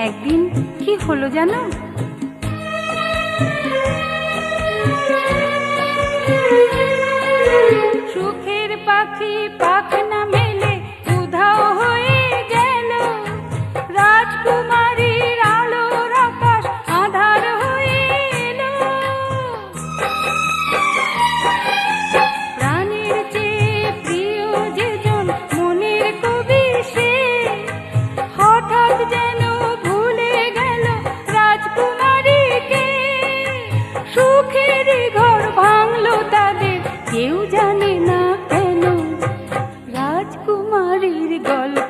একদিন কি হলো জানো? সুখের পাখি পাখনা মেলে উধাও হয়ে গেল, রাজকুমারীর আলোর আকাশ আধার হয়ে এলো। প্রাণের চেয়ে প্রিয় যেজন মনের কবি সে হঠাৎ যেন ভুলে গেল রাজকুমারীকে। সুখের ঘর ভাঙলো তাদের, কেউ জানে না কেন। রাজকুমারীর গল্প